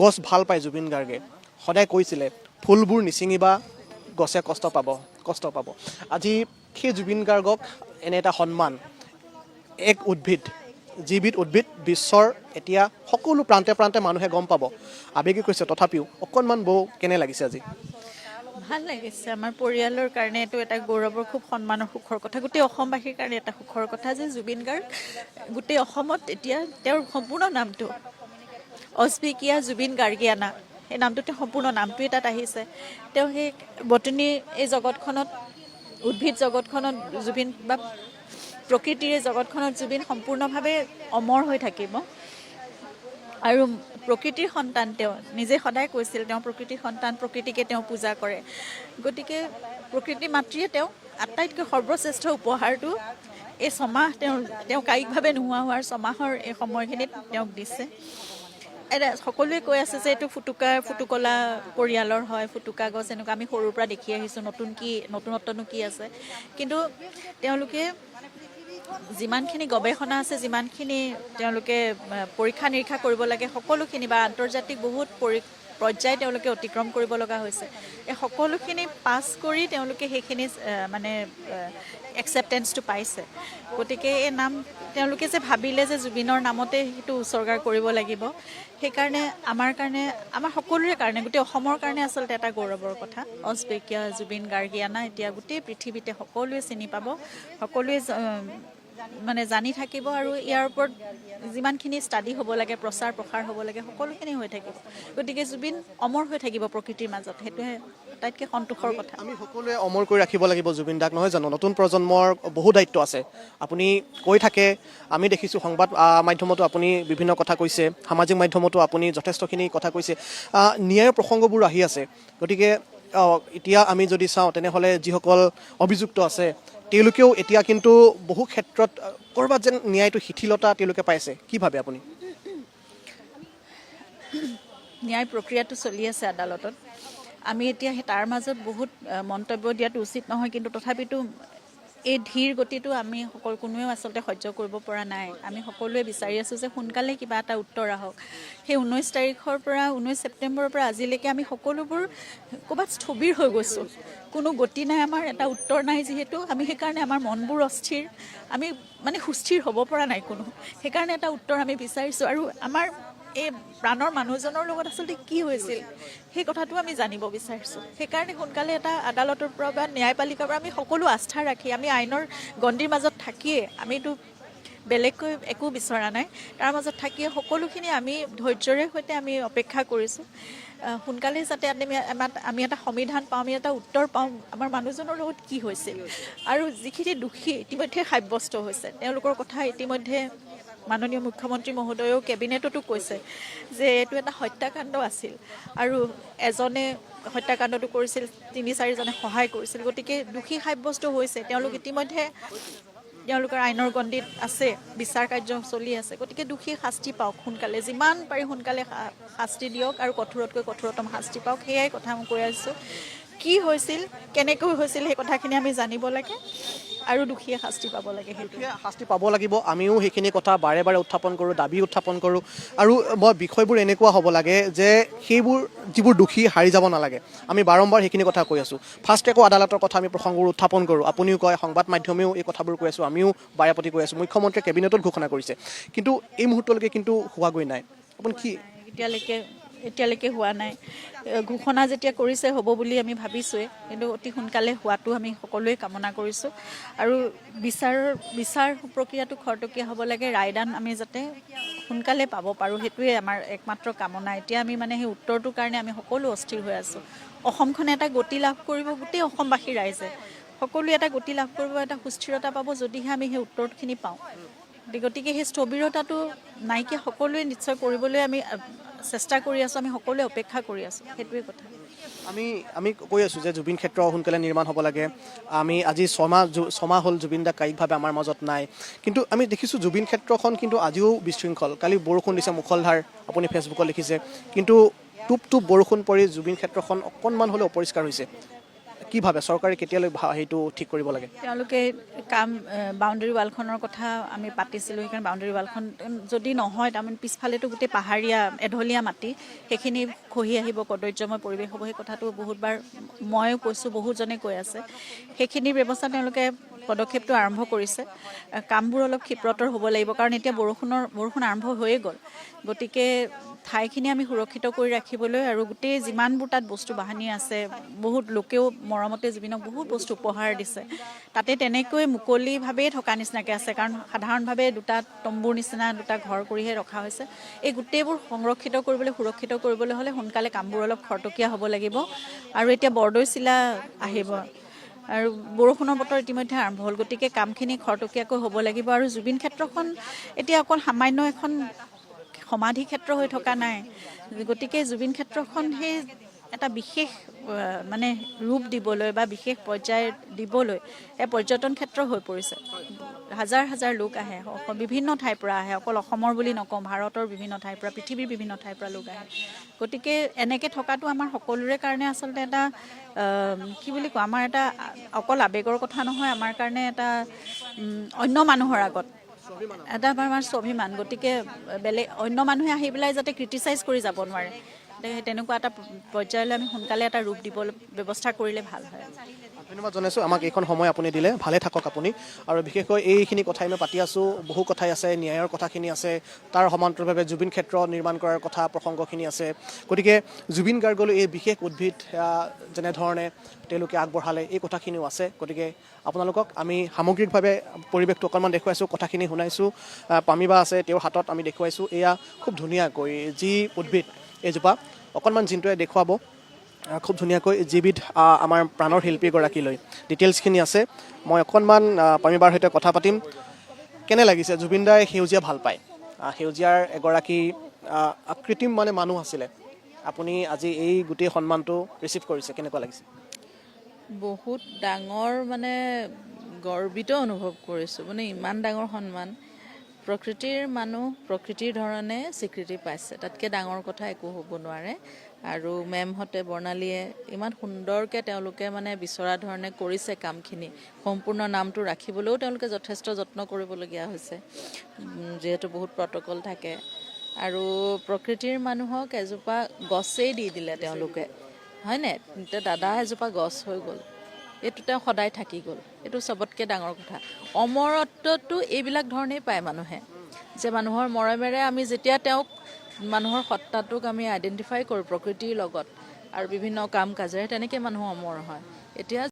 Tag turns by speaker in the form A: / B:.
A: গছ ভাল পায় জুবিন গাৰ্গে সদায় কৈছিলে ফুলবোৰ নিচিঙিবা গছে কষ্ট পাব আজি সেই জুবিন গাৰ্গক এনে এটা সন্মান এক উদ্ভিদ যিবিধ উদ্ভিদ বিশ্বৰ এতিয়া সকলো প্ৰান্তে প্ৰান্তে মানুহে গম পাব আবেগিক কৈছে তথাপিও অকণমান বৌ কেনে লাগিছে আজি
B: ভাল লাগিছে আমাৰ পৰিয়ালৰ কাৰণে এইটো এটা গৌৰৱৰ খুব সন্মানৰ সুখৰ কথা গোটেই অসমবাসীৰ কাৰণে এটা সুখৰ কথা যে জুবিন গাৰ্গ গোটেই অসমত এতিয়া তেওঁৰ সম্পূৰ্ণ নামটো অস্বিকীয়া জুবিন গাৰ্গিয়ানা এই নামটোতে সম্পূৰ্ণ নামটোৱে তাত আহিছে তেওঁ সেই বটনী এই জগতখনত উদ্ভিদ জগতখনত জুবিন বা প্ৰকৃতিৰ এই জগতখনত জুবিন সম্পূৰ্ণভাৱে অমৰ হৈ থাকিব আৰু প্ৰকৃতিৰ সন্তান তেওঁ নিজে সদায় কৈছিল তেওঁ প্ৰকৃতিৰ সন্তান প্ৰকৃতিকে তেওঁ পূজা কৰে গতিকে প্ৰকৃতি মাতৃয়ে তেওঁ আটাইতকৈ সৰ্বশ্ৰেষ্ঠ উপহাৰটো এই ছমাহ তেওঁ কায়িকভাৱে নোহোৱা হোৱাৰ ছমাহৰ এই সময়খিনিত তেওঁক দিছে সকলোৱে কৈ আছে যে এইটো ফুটুকলা পৰিয়ালৰ হয় ফুটুকা গছ এনেকুৱা আমি সৰুৰ পৰা দেখি আহিছোঁ নতুনত্বনো কি আছে কিন্তু তেওঁলোকে যিমানখিনি গৱেষণা আছে যিমানখিনি তেওঁলোকে পৰীক্ষা নিৰীক্ষা কৰিব লাগে সকলোখিনি বা আন্তৰ্জাতিক বহুত পৰ্যায় তেওঁলোকে অতিক্ৰম কৰিব লগা হৈছে এই সকলোখিনি পাছ কৰি তেওঁলোকে সেইখিনি মানে একচেপ্টেঞ্চটো পাইছে গতিকে এই নাম তেওঁলোকে যে ভাবিলে যে জুবিনৰ নামতে সেইটো উচৰ্গা কৰিব লাগিব সেইকাৰণে আমাৰ সকলোৰে কাৰণে গোটেই অসমৰ কাৰণে আচলতে এটা গৌৰৱৰ কথা অস্বিকীয়া জুবিন গাৰ্গিয়ানা এতিয়া গোটেই পৃথিৱীতে সকলোৱে চিনি পাব সকলোৱে মানে জানি থাকিব আৰু ইয়াৰ ওপৰত যিমানখিনি ষ্টাডি হ'ব লাগে প্ৰচাৰ প্ৰসাৰ হ'ব লাগে সকলোখিনি হৈ থাকিব গতিকে জুবিন অমৰ হৈ থাকিব প্ৰকৃতিৰ মাজত সেইটোহে আটাইতকৈ সন্তোষৰ কথা
A: আমি সকলোৱে অমৰ কৰি ৰাখিব লাগিব জুবিন দাক নহয় জানো নতুন প্ৰজন্মৰ বহু দায়িত্ব আছে আপুনি কৈ থাকে আমি দেখিছোঁ সংবাদ মাধ্যমতো আপুনি বিভিন্ন কথা কৈছে সামাজিক মাধ্যমতো আপুনি যথেষ্টখিনি কথা কৈছে ন্যায়ৰ প্ৰসংগবোৰ আহি আছে গতিকে এতিয়া আমি যদি চাওঁ তেনেহ'লে যিসকল অভিযুক্ত আছে তেওঁলোকেও এতিয়া কিন্তু বহু ক্ষেত্ৰত ক'ৰবাত যেন ন্যায়টো শিথিলতা তেওঁলোকে পাইছে কি ভাবে আপুনি
B: ন্যায় প্ৰক্ৰিয়াটো চলি আছে আদালতত আমি এতিয়া তাৰ মাজত বহুত মন্তব্য দিয়াটো উচিত নহয় কিন্তু তথাপিতো এই ধীৰ গতিটো আমি কোনোৱেও আচলতে সহ্য কৰিব পৰা নাই আমি সকলোৱে বিচাৰি আছোঁ যে সোনকালে কিবা এটা উত্তৰ আহক সেই 19 তাৰিখৰ পৰা 19 ছেপ্টেম্বৰৰ পৰা আজিলৈকে আমি সকলোবোৰ ক'ৰবাত স্থবিৰ হৈ গৈছোঁ কোনো গতি নাই আমাৰ এটা উত্তৰ নাই যিহেতু আমি সেইকাৰণে আমাৰ মনবোৰ অস্থিৰ আমি মানে সুস্থিৰ হ'ব পৰা নাই কোনো সেইকাৰণে এটা উত্তৰ আমি বিচাৰিছোঁ আৰু আমাৰ এই প্ৰাণৰ মানুহজনৰ লগত আচলতে কি হৈছিল সেই কথাটো আমি জানিব বিচাৰিছোঁ সেইকাৰণে সোনকালে এটা আদালতৰ পৰা বা ন্যায়পালিকাৰ পৰা আমি সকলো আস্থা ৰাখি আমি আইনৰ গণ্ডিৰ মাজত থাকিয়ে আমিতো বেলেগকৈ একো বিচৰা নাই তাৰ মাজত থাকিয়ে সকলোখিনি আমি ধৈৰ্যৰে সৈতে আমি অপেক্ষা কৰিছোঁ সোনকালে যাতে আমি এটা সমিধান পাওঁ আমি এটা উত্তৰ পাওঁ আমাৰ মানুহজনৰ লগত কি হৈছিল আৰু যিখিনি দোষী ইতিমধ্যে সাব্যস্ত হৈছে তেওঁলোকৰ কথা ইতিমধ্যে মাননীয় মুখ্যমন্ত্ৰী মহোদয়েও কেবিনেটতো কৈছে যে এইটো এটা হত্যাকাণ্ড আছিল আৰু এজনে হত্যাকাণ্ডটো কৰিছিল 3-4জনে সহায় কৰিছিল গতিকে দোষী সাব্যস্ত হৈছে তেওঁলোক ইতিমধ্যে তেওঁলোকৰ আইনৰ গণ্ডিত আছে বিচাৰ কাৰ্য চলি আছে গতিকে দোষী শাস্তি পাওক সোনকালে যিমান পাৰি সোনকালে শাস্তি দিয়ক আৰু কঠোৰতকৈ কঠোৰতম শাস্তি পাওক সেয়াই কথা মই কৈ আছোঁ কি হৈছিল কেনেকৈ হৈছিল সেই কথাখিনি আমি জানিব লাগে আৰু দোষীয়ে শাস্তি পাব লাগে সেইটোৱে
A: শাস্তি পাব লাগিব আমিও সেইখিনি কথা বাৰে বাৰে উত্থাপন কৰোঁ দাবী উত্থাপন কৰোঁ আৰু মই বিষয়বোৰ এনেকুৱা হ'ব লাগে যে সেইবোৰ যিবোৰ দোষী হাৰি যাব নালাগে আমি বাৰম্বাৰ সেইখিনি কথা কৈ আছোঁ ফাৰ্ষ্ট ট্ৰেকৰ আদালতৰ কথা আমি প্ৰসংগবোৰ উত্থাপন কৰোঁ আপুনিও কয় সংবাদ মাধ্যমেও এই কথাবোৰ কৈ আছোঁ আমিও বাৰেপতি কৈ আছোঁ মুখ্যমন্ত্ৰীয়ে কেবিনেটত ঘোষণা কৰিছে কিন্তু এই মুহূৰ্তলৈকে কিন্তু হোৱাগৈ নাই আপুনি কি
B: এতিয়ালৈকে হোৱা নাই ঘোষণা যেতিয়া কৰিছে হ'ব বুলি আমি ভাবিছোঁৱে কিন্তু অতি সোনকালে হোৱাটো আমি সকলোৱে কামনা কৰিছোঁ আৰু বিচাৰ প্ৰক্ৰিয়াটো খৰতকীয়া হ'ব লাগে ৰায়দান আমি যাতে সোনকালে পাব পাৰোঁ সেইটোৱে আমাৰ একমাত্ৰ কামনা এতিয়া আমি মানে সেই উত্তৰটোৰ কাৰণে আমি সকলো অস্থিৰ হৈ আছোঁ অসমখনে এটা গতি লাভ কৰিব গোটেই অসমবাসী ৰাইজে সকলোৱে এটা গতি লাভ কৰিব এটা সুস্থিৰতা পাব যদিহে আমি সেই উত্তৰখিনি পাওঁ গতিকে সেই স্থবিৰতাটো নাইকিয়া সকলোৱে নিশ্চয় কৰিবলৈ আমি চেষ্টা কৰি আছোঁ আমি সকলোৱে অপেক্ষা কৰি আছোঁ সেইটোৱে কথা
A: আমি কৈ আছোঁ যে জুবিন ক্ষেত্ৰ সোনকালে নিৰ্মাণ হ'ব লাগে আমি আজি ছমাহ হ'ল জুবিন দা কায়িকভাৱে আমাৰ মাজত নাই কিন্তু আমি দেখিছোঁ জুবিন ক্ষেত্ৰখন কিন্তু আজিও বিশৃংখল কালি বৰষুণ দিছে মুখলধাৰ আপুনি ফেচবুকত লিখিছে কিন্তু টোপ বৰষুণ পৰি জুবিন ক্ষেত্ৰখন অকণমান হ'লেও অপৰিষ্কাৰ হৈছে কি ভাবে চৰকাৰে কেতিয়ালৈ সেইটো ঠিক কৰিব লাগে?
B: তেওঁলোকে বাউণ্ডেৰী ৱালখনৰ কথা আমি পাতিছিলোঁ, সেইকাৰণে বাউণ্ডেৰী ৱালখন যদি নহয় তাৰমানে পিছফালেতো গোটেই পাহাৰীয়া এঢলীয়া মাটি, সেইখিনি খহি আহিব, কদৰ্যময় পৰিৱেশ হ'ব, সেই কথাটো বহুতবাৰ ময়ো কৈছোঁ, বহুজনে কৈ আছে। সেইখিনিৰ ব্যৱস্থা তেওঁলোকে পদক্ষেপটো আৰম্ভ কৰিছে। কামবোৰ অলপ ক্ষিপ্ৰতৰ হ'ব লাগিব, কাৰণ এতিয়া বৰষুণ আৰম্ভ হৈয়ে গ'ল। গতিকে ঠাইখিনি আমি সুৰক্ষিত কৰি ৰাখিবলৈ আৰু গোটেই যিমানবোৰ তাত বস্তু বাহানি আছে, বহুত লোকেও মৰমতে জুবিনক বহুত বস্তু উপহাৰ দিছে, তাতে তেনেকৈ মুকলিভাৱেই থকা নিচিনাকৈ আছে, কাৰণ সাধাৰণভাৱে দুটা তম্বুৰ নিচিনা দুটা ঘৰ কৰিহে ৰখা হৈছে। এই গোটেইবোৰ সংৰক্ষিত কৰিবলৈ, সুৰক্ষিত কৰিবলৈ হ'লে সোনকালে কামবোৰ অলপ খৰতকীয়া হ'ব লাগিব। আৰু এতিয়া বৰদৈচিলা আহিব আৰু বৰষুণৰ বতৰ ইতিমধ্যে আৰম্ভ হ'ল, গতিকে কামখিনি খৰতকীয়াকৈ হ'ব লাগিব। আৰু জুবিন ক্ষেত্ৰখন এতিয়া অকল সামান্য এখন সমাধি ক্ষেত্ৰ হৈ থকা নাই, গতিকে জুবিন ক্ষেত্ৰখন সেই এটা বিশেষ মানে ৰূপ দিবলৈ বা বিশেষ পৰ্যায় দিবলৈ পৰ্যটন ক্ষেত্ৰ হৈ পৰিছে। হাজাৰ হাজাৰ লোক আহে, বিভিন্ন ঠাইৰ পৰা আহে, অকল অসমৰ বুলি নকওঁ, ভাৰতৰ বিভিন্ন ঠাইৰ পৰা, পৃথিৱীৰ বিভিন্ন ঠাইৰ পৰা লোক আহে। গতিকে এনেকৈ থকাটো আমাৰ সকলোৰে কাৰণে আচলতে এটা কি বুলি কওঁ, আমাৰ এটা অকল আৱেগৰ কথা নহয়, আমাৰ কাৰণে এটা অন্য মানুহৰ আগত এটা আমাৰ স্বাভিমান। গতিকে বেলেগ অন্য মানুহে আহি পেলাই যাতে ক্ৰিটিচাইজ কৰি যাব নোৱাৰে, তেনেকুৱা এটা পৰ্যায়লৈ আমি সোনকালে এটা ৰূপ দিব ব্যৱস্থা কৰিলে ভাল হয়।
A: ধন্যবাদ জনাইছোঁ আমাক এইখন সময় আপুনি দিলে। ভালে থাকক আপুনি। আৰু বিশেষকৈ এইখিনি কথাই মই পাতি আছোঁ, বহু কথাই আছে, ন্যায়ৰ কথাখিনি আছে, তাৰ সমান্তৰালভাৱে জুবিন ক্ষেত্ৰ নিৰ্মাণ কৰাৰ কথা প্ৰসংগখিনি আছে। গতিকে জুবিন গাৰ্গলৈ এই বিশেষ উদ্ভিদ যেনেধৰণে তেওঁলোকে আগবঢ়ালে, এই কথাখিনিও আছে। গতিকে আপোনালোকক আমি সামগ্ৰিকভাৱে পৰিৱেশটো অকণমান দেখুৱাইছোঁ, কথাখিনি শুনাইছোঁ। পামিবা আছে, তেওঁৰ হাতত আমি দেখুৱাইছোঁ। এয়া খুব ধুনীয়াকৈ যি উদ্ভিদ এইজোপা অকণমান জিন্তুৱে দেখুৱাব খুব ধুনীয়াকৈ, যিবিধ আমাৰ প্ৰাণৰ শিল্পীগৰাকীলৈ ডিটেইলছখিনি আছে। মই অকণমান পামিবাৰ সৈতে কথা পাতিম। কেনে লাগিছে? জুবিনদাই সেউজীয়া ভাল পায়, সেউজীয়াৰ এগৰাকী কৃত্ৰিম মানে মানুহ আছিলে। আপুনি আজি এই গোটেই সন্মানটো ৰিচিভ কৰিছে, কেনেকুৱা লাগিছে?
C: বহুত ডাঙৰ মানে গৰ্বিত অনুভৱ কৰিছোঁ, মানে ইমান ডাঙৰ সন্মান। প্ৰকৃতিৰ মানুহ প্ৰকৃতিৰ ধৰণে স্বীকৃতি পাইছে, তাতকৈ ডাঙৰ কথা একো হ'ব নোৱাৰে। আৰু মেমহঁতে, বৰ্ণালীয়ে ইমান সুন্দৰকৈ তেওঁলোকে মানে বিচৰা ধৰণে কৰিছে কামখিনি। সম্পূৰ্ণ নামটো ৰাখিবলৈও তেওঁলোকে যথেষ্ট যত্ন কৰিবলগীয়া হৈছে, যিহেতু বহুত প্ৰট'কল থাকে। আৰু প্ৰকৃতিৰ মানুহক এজোপা গছেই দি দিলে তেওঁলোকে, হয়নে? এতিয়া দাদা এজোপা গছ হৈ গ'ল, এইটো তেওঁ সদায় থাকি গ'ল, এইটো চবতকৈ ডাঙৰ কথা। অমৰত্বটো এইবিলাক ধৰণেই পায় মানুহে, যে মানুহৰ মৰমেৰে আমি যেতিয়া তেওঁক, মানুহৰ সত্তাটোক আমি আইডেণ্টিফাই কৰোঁ প্ৰকৃতিৰ লগত আৰু বিভিন্ন কাম কাজেৰে, তেনেকৈ মানুহ অমৰ হয়। এতিয়া